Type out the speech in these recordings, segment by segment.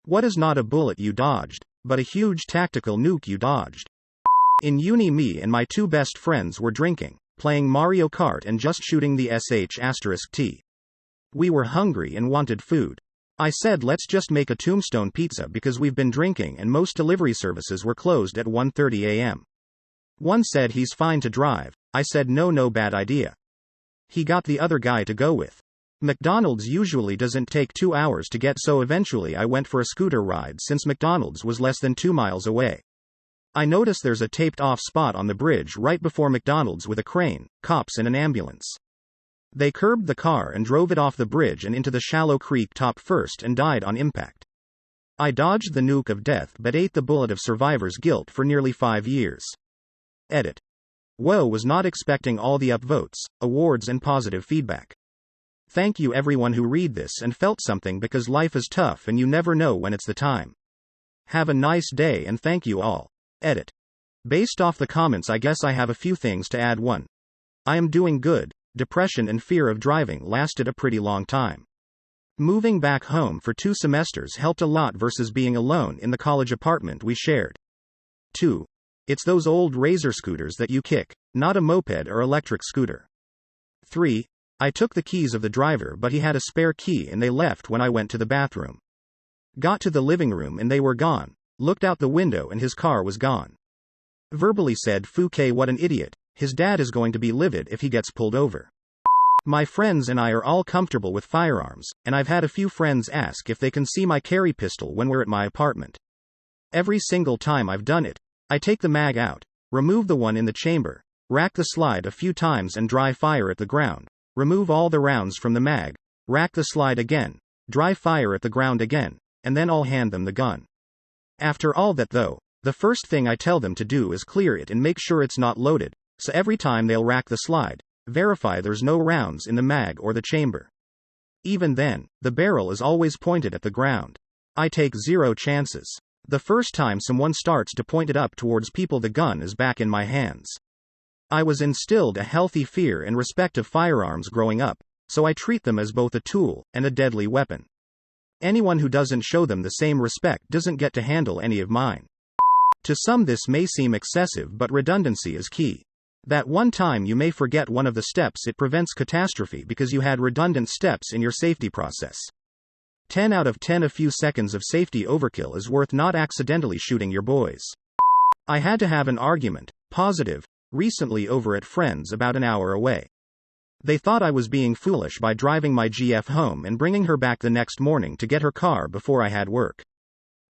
What is not a bullet you dodged, but a huge tactical nuke you dodged? In uni, me and my two best friends were drinking, playing Mario Kart and just shooting the sh*t. We were hungry and wanted food. I said let's just make a tombstone pizza because we've been drinking and most delivery services were closed at 1:30 a.m. One said he's fine to drive. I said no, bad idea. He got the other guy to go with. McDonald's usually doesn't take 2 hours to get, so eventually I went for a scooter ride since McDonald's was less than 2 miles away. I notice there's a taped off spot on the bridge right before McDonald's with a crane, cops and an ambulance. They curbed the car and drove it off the bridge and into the shallow creek top first and died on impact. I dodged the nuke of death but ate the bullet of survivor's guilt for nearly 5 years. Edit. Whoa, was not expecting all the upvotes, awards and positive feedback. Thank you everyone who read this and felt something, because life is tough and you never know when it's the time. Have a nice day and thank you all. Edit. Based off the comments, I guess I have a few things to add. 1. I am doing good. Depression and fear of driving lasted a pretty long time. Moving back home for 2 semesters helped a lot versus being alone in the college apartment we shared. 2. It's those old razor scooters that you kick, not a moped or electric scooter. 3. I took the keys of the driver but he had a spare key and they left when I went to the bathroom. Got to the living room and they were gone. Looked out the window and his car was gone. Verbally said, Fouquet, what an idiot. His dad is going to be livid if he gets pulled over. My friends and I are all comfortable with firearms, and I've had a few friends ask if they can see my carry pistol when we're at my apartment. Every single time I've done it, I take the mag out, remove the one in the chamber, rack the slide a few times and dry fire at the ground, remove all the rounds from the mag, rack the slide again, dry fire at the ground again, and then I'll hand them the gun. After all that though, the first thing I tell them to do is clear it and make sure it's not loaded, so every time they'll rack the slide, verify there's no rounds in the mag or the chamber. Even then, the barrel is always pointed at the ground. I take 0 chances. The first time someone starts to point it up towards people, the gun is back in my hands. I was instilled a healthy fear and respect of firearms growing up, so I treat them as both a tool and a deadly weapon. Anyone who doesn't show them the same respect doesn't get to handle any of mine. To some this may seem excessive, but redundancy is key. That one time you may forget one of the steps, it prevents catastrophe because you had redundant steps in your safety process. 10 out of 10. A few seconds of safety overkill is worth not accidentally shooting your boys. I had to have an argument, positive, recently over at friends about an hour away. They thought I was being foolish by driving my GF home and bringing her back the next morning to get her car before I had work.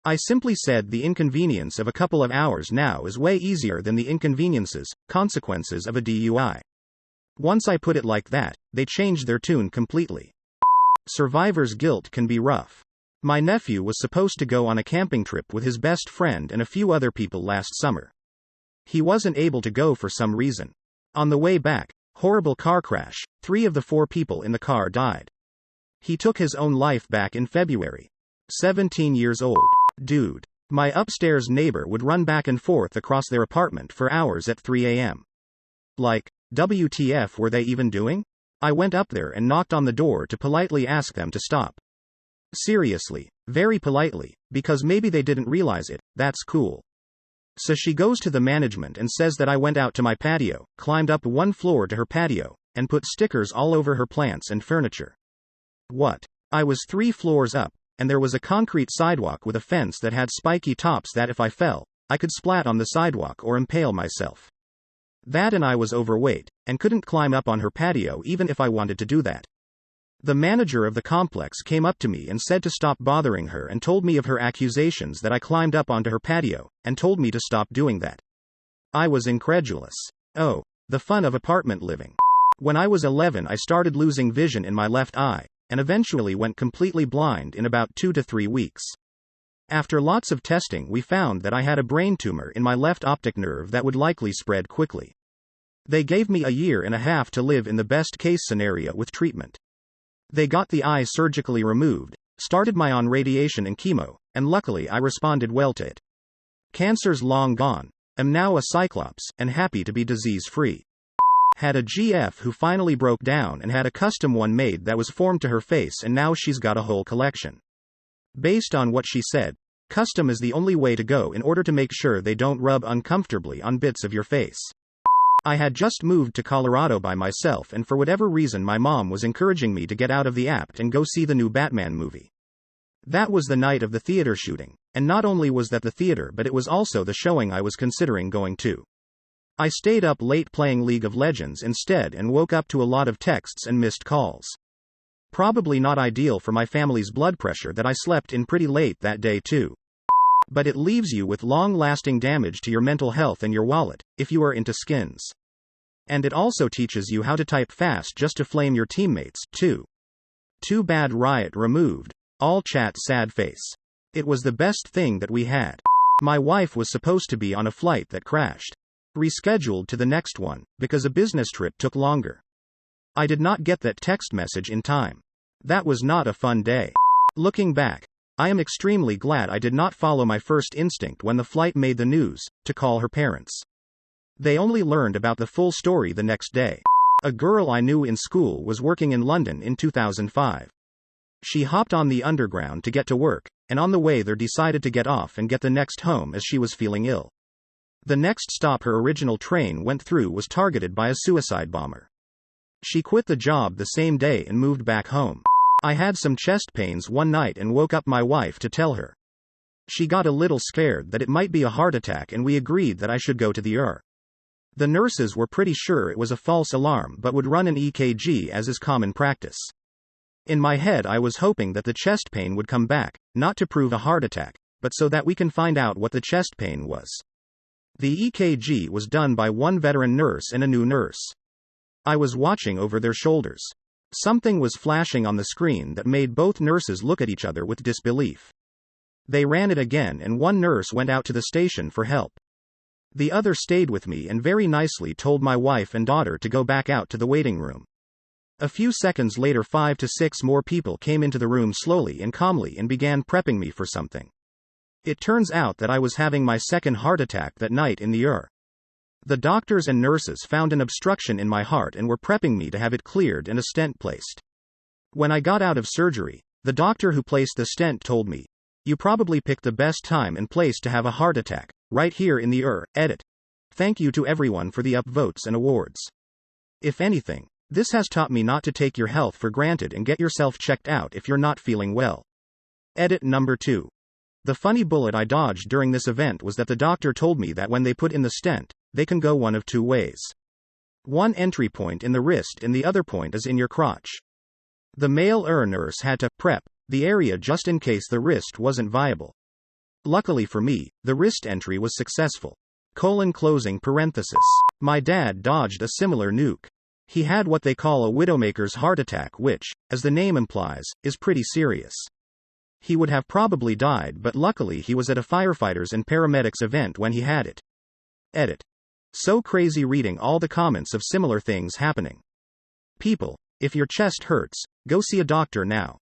I simply said the inconvenience of a couple of hours now is way easier than the inconveniences, consequences of a DUI. Once I put it like that, they changed their tune completely. Survivor's guilt can be rough. My nephew was supposed to go on a camping trip with his best friend and a few other people last summer. He wasn't able to go for some reason. On the way back, horrible car crash, 3 of the 4 people in the car died. He took his own life back in February. 17 years old. Dude. My upstairs neighbor would run back and forth across their apartment for hours at 3 a.m. Like, WTF were they even doing? I went up there and knocked on the door to politely ask them to stop. Seriously, very politely, because maybe they didn't realize it. That's cool. So she goes to the management and says that I went out to my patio, climbed up 1 floor to her patio, and put stickers all over her plants and furniture. What? I was 3 floors up, and there was a concrete sidewalk with a fence that had spiky tops that if I fell, I could splat on the sidewalk or impale myself. That, and I was overweight, and couldn't climb up on her patio even if I wanted to do that. The manager of the complex came up to me and said to stop bothering her and told me of her accusations that I climbed up onto her patio, and told me to stop doing that. I was incredulous. Oh, the fun of apartment living. When I was 11 I started losing vision in my left eye, and eventually went completely blind in about 2 to 3 weeks. After lots of testing we found that I had a brain tumor in my left optic nerve that would likely spread quickly. They gave me a year and a half to live in the best case scenario with treatment. They got the eye surgically removed, started me on radiation and chemo, and luckily I responded well to it. Cancer's long gone, am now a cyclops, and happy to be disease-free. Had a GF who finally broke down and had a custom one made that was formed to her face, and now she's got a whole collection. Based on what she said, custom is the only way to go in order to make sure they don't rub uncomfortably on bits of your face. I had just moved to Colorado by myself, and for whatever reason my mom was encouraging me to get out of the app and go see the new Batman movie. That was the night of the theater shooting, and not only was that the theater, but it was also the showing I was considering going to. I stayed up late playing League of Legends instead and woke up to a lot of texts and missed calls. Probably not ideal for my family's blood pressure that I slept in pretty late that day too. But it leaves you with long-lasting damage to your mental health and your wallet, if you are into skins. And it also teaches you how to type fast just to flame your teammates, too. Too bad Riot removed. All chat sad face. It was the best thing that we had. My wife was supposed to be on a flight that crashed. Rescheduled to the next one, because a business trip took longer. I did not get that text message in time. That was not a fun day. Looking back, I am extremely glad I did not follow my first instinct when the flight made the news, to call her parents. They only learned about the full story the next day. A girl I knew in school was working in London in 2005. She hopped on the underground to get to work, and on the way there decided to get off and get the next home as she was feeling ill. The next stop her original train went through was targeted by a suicide bomber. She quit the job the same day and moved back home. I had some chest pains one night and woke up my wife to tell her. She got a little scared that it might be a heart attack, and we agreed that I should go to the ER. The nurses were pretty sure it was a false alarm but would run an EKG as is common practice. In my head I was hoping that the chest pain would come back, not to prove a heart attack, but so that we can find out what the chest pain was. The EKG was done by one veteran nurse and a new nurse. I was watching over their shoulders. Something was flashing on the screen that made both nurses look at each other with disbelief. They ran it again and one nurse went out to the station for help. The other stayed with me and very nicely told my wife and daughter to go back out to the waiting room. A few seconds later 5 to 6 more people came into the room slowly and calmly and began prepping me for something. It turns out that I was having my second heart attack that night in the ER. The doctors and nurses found an obstruction in my heart and were prepping me to have it cleared and a stent placed. When I got out of surgery, the doctor who placed the stent told me, "You probably picked the best time and place to have a heart attack, right here in the ER." Edit. Thank you to everyone for the upvotes and awards. If anything, this has taught me not to take your health for granted and get yourself checked out if you're not feeling well. Edit number 2. The funny bullet I dodged during this event was that the doctor told me that when they put in the stent, they can go one of two ways. One entry point in the wrist and the other point is in your crotch. The male nurse had to prep the area just in case the wrist wasn't viable. Luckily for me, the wrist entry was successful. Closing parenthesis. My dad dodged a similar nuke. He had what they call a widowmaker's heart attack, which, as the name implies, is pretty serious. He would have probably died, but luckily he was at a firefighters and paramedics event when he had it. Edit. So crazy reading all the comments of similar things happening. People, if your chest hurts, go see a doctor now.